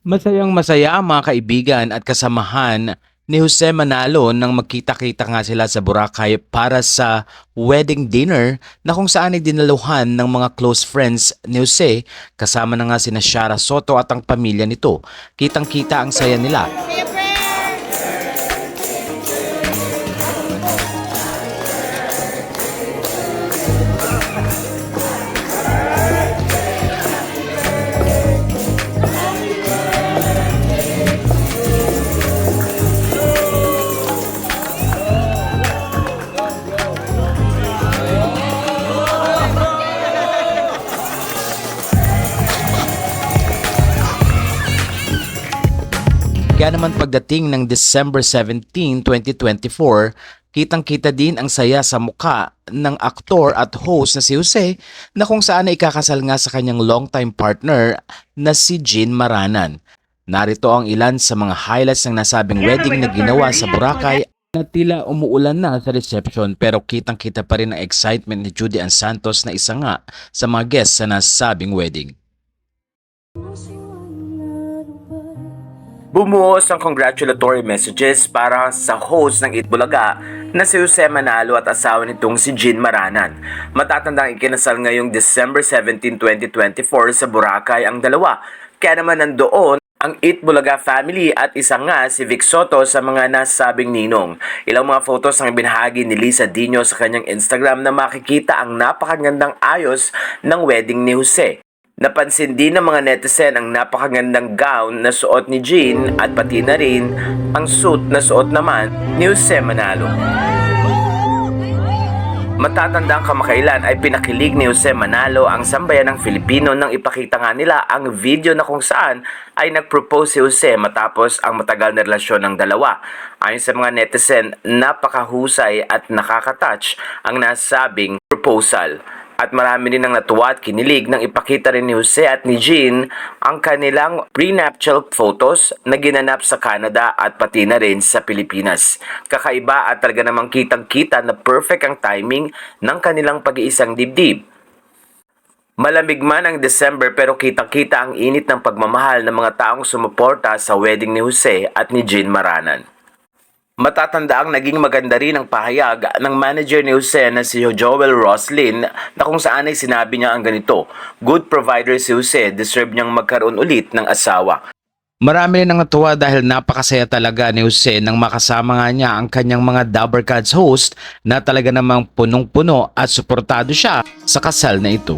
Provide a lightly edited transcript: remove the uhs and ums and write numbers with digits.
Masayang masaya ang mga kaibigan at kasamahan ni Jose Manalo nang magkita-kita nga sila sa Boracay para sa wedding dinner na kung saan ay dinaluhan ng mga close friends ni Jose kasama na nga sina Shara Soto at ang pamilya nito. Kitang-kita ang saya nila. Kaya naman pagdating ng December 17, 2024, kitang-kita din ang saya sa mukha ng aktor at host na si Jose na kung saan ay ikakasal nga sa kanyang longtime partner na si Jean Maranan. Narito ang ilan sa mga highlights ng nasabing wedding na ginawa sa Boracay na tila umuulan na sa reception pero kitang-kita pa rin ang excitement ni Judy Ann Santos na isa nga sa mga guests sa nasabing wedding. Bumuhos ang congratulatory messages para sa host ng Itbulaga na si Jose Manalo at asawa nitong si Jean Maranan. Matatandang ikinasal ngayong December 17, 2024 sa Boracay ang dalawa. Kaya naman nandoon ang Itbulaga family at isa nga si Vic Soto sa mga nasabing ninong. Ilang mga photos ang binahagi ni Lisa Dino sa kanyang Instagram na makikita ang napakagandang ayos ng wedding ni Jose. Napansin din ng mga netizen ang napakagandang gown na suot ni Jean at pati na rin ang suit na suot naman ni Jose Manalo. Matatandang kamakailan ay pinakilig ni Jose Manalo ang sambayan ng Filipino nang ipakita nga nila ang video na kung saan ay nag-propose si Jose matapos ang matagal na relasyon ng dalawa. Ayon sa mga netizen, napakahusay at nakaka-touch ang nasabing proposal. At marami rin ang natuwa at kinilig nang ipakita rin ni Jose at ni Jean ang kanilang prenuptial photos na ginanap sa Canada at pati na rin sa Pilipinas. Kakaiba at talaga namang kitang-kita na perfect ang timing ng kanilang pag-iisang dibdib. Malamig man ang December pero kitang-kita ang init ng pagmamahal ng mga taong sumuporta sa wedding ni Jose at ni Jean Maranan. Matatanda ang naging maganda rin ang pahayag ng manager ni Jose na si Joel Roslin na kung saan ay sinabi niya ang ganito, "Good provider si Jose, deserve niyang magkaroon ulit ng asawa." Marami rin ang natuwa dahil napakasaya talaga ni Jose nang makasama nga niya ang kanyang mga Dabber Cats host na talaga namang punong-puno at suportado siya sa kasal na ito.